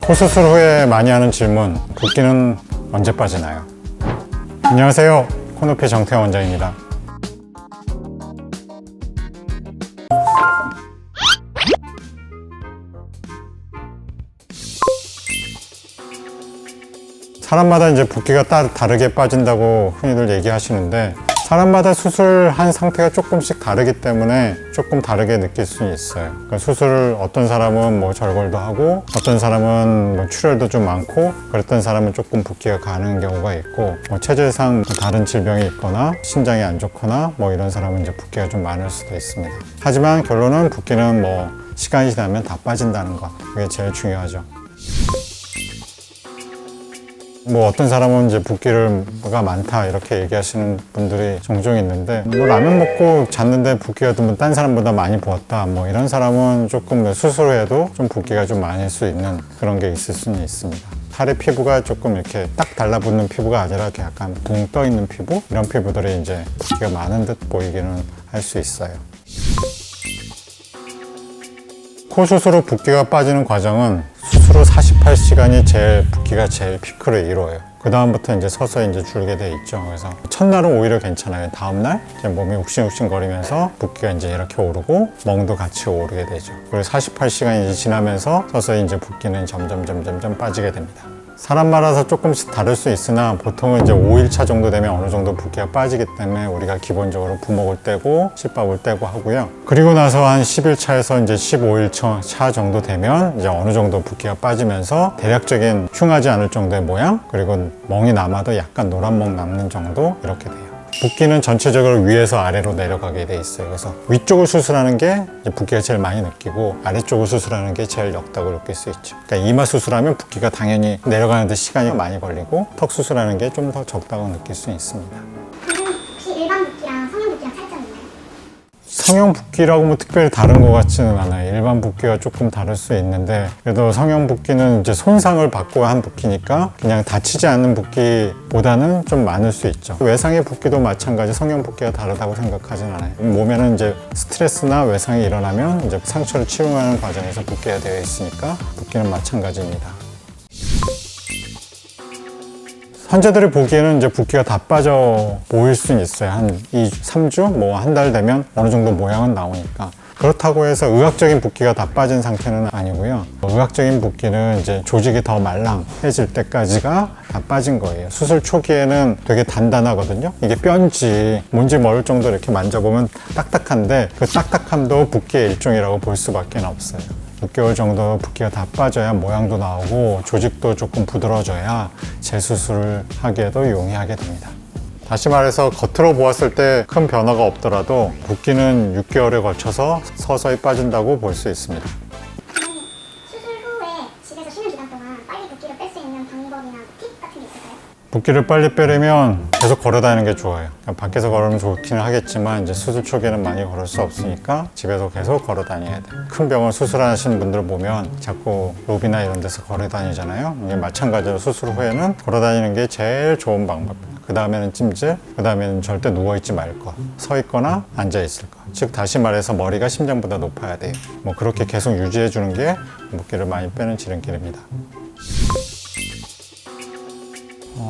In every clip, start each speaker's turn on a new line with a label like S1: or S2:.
S1: 코 수술 후에 많이 하는 질문, 붓기는 언제 빠지나요? 안녕하세요, 코노피 정태원 원장입니다. 사람마다 이제 붓기가 다르게 빠진다고 흔히들 얘기하시는데, 사람마다 수술한 상태가 조금씩 다르기 때문에 조금 다르게 느낄 수 있어요. 그러니까 수술을 어떤 사람은 뭐 절골도 하고, 어떤 사람은 뭐 출혈도 좀 많고, 그랬던 사람은 조금 붓기가 가는 경우가 있고, 뭐 체질상 다른 질병이 있거나 신장이 안 좋거나 뭐 이런 사람은 이제 붓기가 좀 많을 수도 있습니다. 하지만 결론은 붓기는 뭐 시간이 지나면 다 빠진다는 것, 그게 제일 중요하죠. 뭐 어떤 사람은 이제 붓기가 많다 이렇게 얘기하시는 분들이 종종 있는데, 뭐 라면 먹고 잤는데 붓기가 뭐 딴 사람보다 많이 부었다, 뭐 이런 사람은 조금 수술 후에도 좀 붓기가 좀 많을 수 있는 그런 게 있을 수는 있습니다. 팔의 피부가 조금 이렇게 딱 달라붙는 피부가 아니라 이렇게 약간 붕 떠 있는 피부, 이런 피부들이 이제 붓기가 많은 듯 보이기는 할 수 있어요. 코 수술 후 붓기가 빠지는 과정은 수술 후 48시간이 붓기가 제일 피크를 이루어요. 그 다음부터 이제 서서히 이제 줄게 돼 있죠. 그래서 첫날은 오히려 괜찮아요. 다음날 이제 몸이 욱신욱신 거리면서 붓기가 이제 이렇게 오르고 멍도 같이 오르게 되죠. 그리고 48시간이 지나면서 서서히 이제 붓기는 점점 빠지게 됩니다. 사람마다서 조금씩 다를 수 있으나 보통은 이제 5일차 정도 되면 어느 정도 붓기가 빠지기 때문에 우리가 기본적으로 부목을 떼고 실밥을 떼고 하고요. 그리고 나서 한 10일차에서 이제 15일차 정도 되면 이제 어느 정도 붓기가 빠지면서 대략적인 흉하지 않을 정도의 모양, 그리고 멍이 남아도 약간 노란 멍 남는 정도, 이렇게 돼요. 붓기는 전체적으로 위에서 아래로 내려가게 돼 있어요. 그래서 위쪽을 수술하는 게 붓기가 제일 많이 느끼고, 아래쪽을 수술하는 게 제일 적다고 느낄 수 있죠. 그러니까 이마 수술하면 붓기가 당연히 내려가는 데 시간이 많이 걸리고, 턱 수술하는 게 좀 더 적다고 느낄 수 있습니다.
S2: 혹시 일반 붓기랑 성형 붓기랑 차이점이 있나요?
S1: 성형 붓기라고 뭐 특별히 다른 것 같지는 않아요. 일반 붓기가 조금 다를 수 있는데, 그래도 성형 붓기는 이제 손상을 받고 한 붓기니까 그냥 다치지 않는 붓기보다는 좀 많을 수 있죠. 외상의 붓기도 마찬가지 성형 붓기가 다르다고 생각하진 않아요. 몸에는 이제 스트레스나 외상이 일어나면 이제 상처를 치료하는 과정에서 붓기가 되어 있으니까 붓기는 마찬가지입니다. 환자들이 보기에는 이제 붓기가 다 빠져 보일 수는 있어요. 한 3주? 뭐 한 달 되면 어느 정도 모양은 나오니까. 그렇다고 해서 의학적인 붓기가 다 빠진 상태는 아니고요. 의학적인 붓기는 이제 조직이 더 말랑해질 때까지가 다 빠진 거예요. 수술 초기에는 되게 단단하거든요. 이게 뼈인지 뭔지 모를 정도로 이렇게 만져보면 딱딱한데, 그 딱딱함도 붓기의 일종이라고 볼 수밖에 없어요. 6개월 정도 붓기가 다 빠져야 모양도 나오고 조직도 조금 부드러워져야 재수술을 하기에도 용이하게 됩니다. 다시 말해서 겉으로 보았을 때 큰 변화가 없더라도 붓기는 6개월에 걸쳐서 서서히 빠진다고 볼 수 있습니다.
S2: 수술 후에 집에서 쉬는 기간 동안 빨리 붓기를 뺄 수 있는 방법이나 팁 같은 게 있을까요?
S1: 붓기를 빨리 빼려면 계속 걸어 다니는 게 좋아요. 밖에서 걸으면 좋기는 하겠지만 이제 수술 초기에는 많이 걸을 수 없으니까 집에서 계속 걸어 다녀야 돼요. 큰 병을 수술하시는 분들 보면 자꾸 로비나 이런 데서 걸어 다니잖아요. 이게 마찬가지로 수술 후에는 걸어 다니는 게 제일 좋은 방법입니다. 그 다음에는 찜질, 그 다음에는 절대 누워있지 말 것, 서 있거나 앉아 있을 것. 즉 다시 말해서 머리가 심장보다 높아야 돼요. 뭐 그렇게 계속 유지해 주는 게 붓기를 많이 빼는 지름길입니다.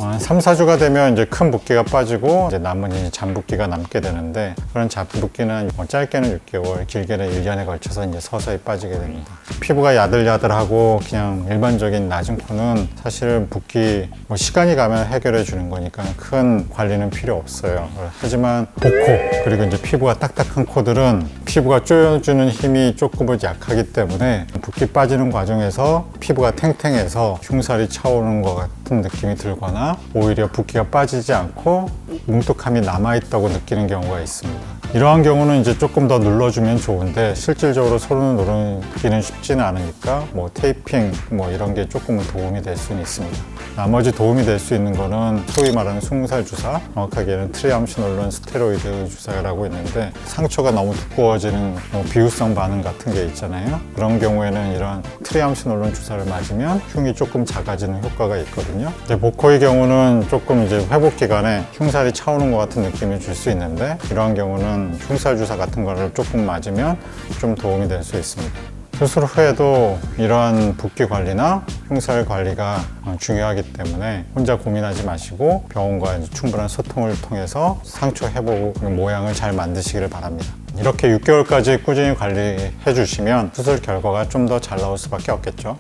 S1: 한 3, 4주가 되면 이제 큰 붓기가 빠지고 이제 남은 이제 잔붓기가 남게 되는데, 그런 잔붓기는 뭐 짧게는 6개월, 길게는 1년에 걸쳐서 이제 서서히 빠지게 됩니다. 피부가 야들야들하고 그냥 일반적인 낮은 코는 사실 붓기 뭐 시간이 가면 해결해 주는 거니까 큰 관리는 필요 없어요. 하지만 복코, 그리고 이제 피부가 딱딱한 코들은 피부가 조여주는 힘이 조금은 약하기 때문에 붓기 빠지는 과정에서 피부가 탱탱해서 흉살이 차오르는 것 같은 느낌이 들거나, 오히려 붓기가 빠지지 않고 뭉툭함이 남아있다고 느끼는 경우가 있습니다. 이러한 경우는 이제 조금 더 눌러주면 좋은데, 실질적으로 손으로 누르기는 쉽지는 않으니까 뭐 테이핑 뭐 이런 게 조금은 도움이 될 수는 있습니다. 나머지 도움이 될 수 있는 거는 소위 말하는 숭살 주사, 정확하게는 트리암시놀론 스테로이드 주사라고 있는데, 상처가 너무 두꺼워지는 뭐 비후성 반응 같은 게 있잖아요. 그런 경우에는 이런 트리암시놀론 주사를 맞으면 흉이 조금 작아지는 효과가 있거든요. 복코의 경우는 조금 이제 회복 기간에 흉살이 차오는 것 같은 느낌을 줄 수 있는데, 이러한 경우는 흉살 주사 같은 거를 조금 맞으면 좀 도움이 될 수 있습니다. 수술 후에도 이러한 붓기 관리나 흉살 관리가 중요하기 때문에 혼자 고민하지 마시고 병원과 이제 충분한 소통을 통해서 상처 회복 모양을 잘 만드시기를 바랍니다. 이렇게 6개월까지 꾸준히 관리해 주시면 수술 결과가 좀 더 잘 나올 수밖에 없겠죠.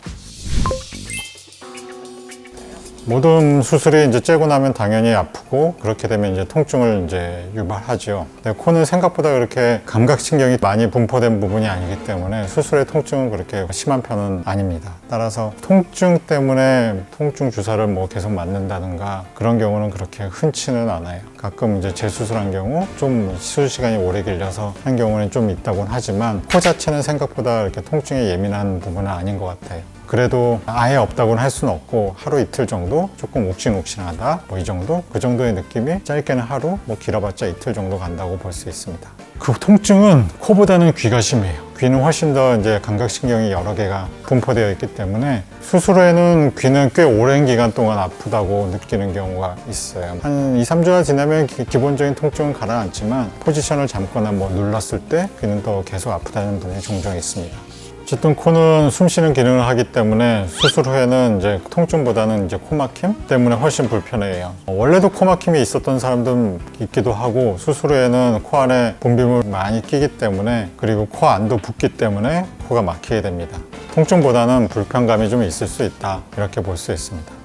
S1: 모든 수술이 이제 째고 나면 당연히 아프고 그렇게 되면 이제 통증을 이제 유발하죠. 근데 코는 생각보다 그렇게 감각신경이 많이 분포된 부분이 아니기 때문에 수술의 통증은 그렇게 심한 편은 아닙니다. 따라서 통증 때문에 통증 주사를 뭐 계속 맞는다든가 그런 경우는 그렇게 흔치는 않아요. 가끔 이제 재수술한 경우 좀 수술 시간이 오래 길려서 한 경우는 좀 있다곤 하지만 코 자체는 생각보다 이렇게 통증에 예민한 부분은 아닌 것 같아요. 그래도 아예 없다고는 할 수는 없고 하루 이틀 정도 조금 욱신욱신하다 뭐 이 정도 그 정도의 느낌이 짧게는 하루 뭐 길어봤자 이틀 정도 간다고 볼 수 있습니다. 그 통증은 코보다는 귀가 심해요. 귀는 훨씬 더 이제 감각신경이 여러 개가 분포되어 있기 때문에 수술 후에는 귀는 꽤 오랜 기간 동안 아프다고 느끼는 경우가 있어요. 한 2, 3주가 지나면 기본적인 통증은 가라앉지만 포지션을 잡거나 뭐 눌렀을 때 귀는 더 계속 아프다는 분이 종종 있습니다. 어쨌든 코는 숨 쉬는 기능을 하기 때문에 수술 후에는 이제 통증보다는 이제 코막힘 때문에 훨씬 불편해요. 원래도 코막힘이 있었던 사람도 있기도 하고 수술 후에는 코 안에 분비물 많이 끼기 때문에 그리고 코 안도 붓기 때문에 코가 막히게 됩니다. 통증보다는 불편감이 좀 있을 수 있다 이렇게 볼 수 있습니다.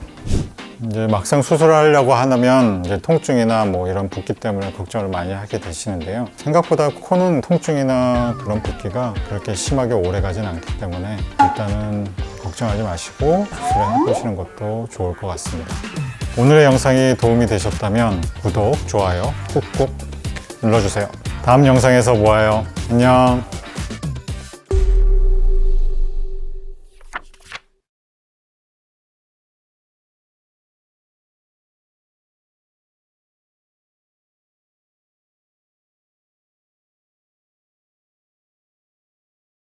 S1: 이제 막상 수술을 하려고 하면 이제 통증이나 뭐 이런 붓기 때문에 걱정을 많이 하게 되시는데요. 생각보다 코는 통증이나 그런 붓기가 그렇게 심하게 오래 가진 않기 때문에 일단은 걱정하지 마시고 수술을 해보시는 것도 좋을 것 같습니다. 오늘의 영상이 도움이 되셨다면 구독, 좋아요 꾹꾹 눌러주세요. 다음 영상에서 보아요. 안녕.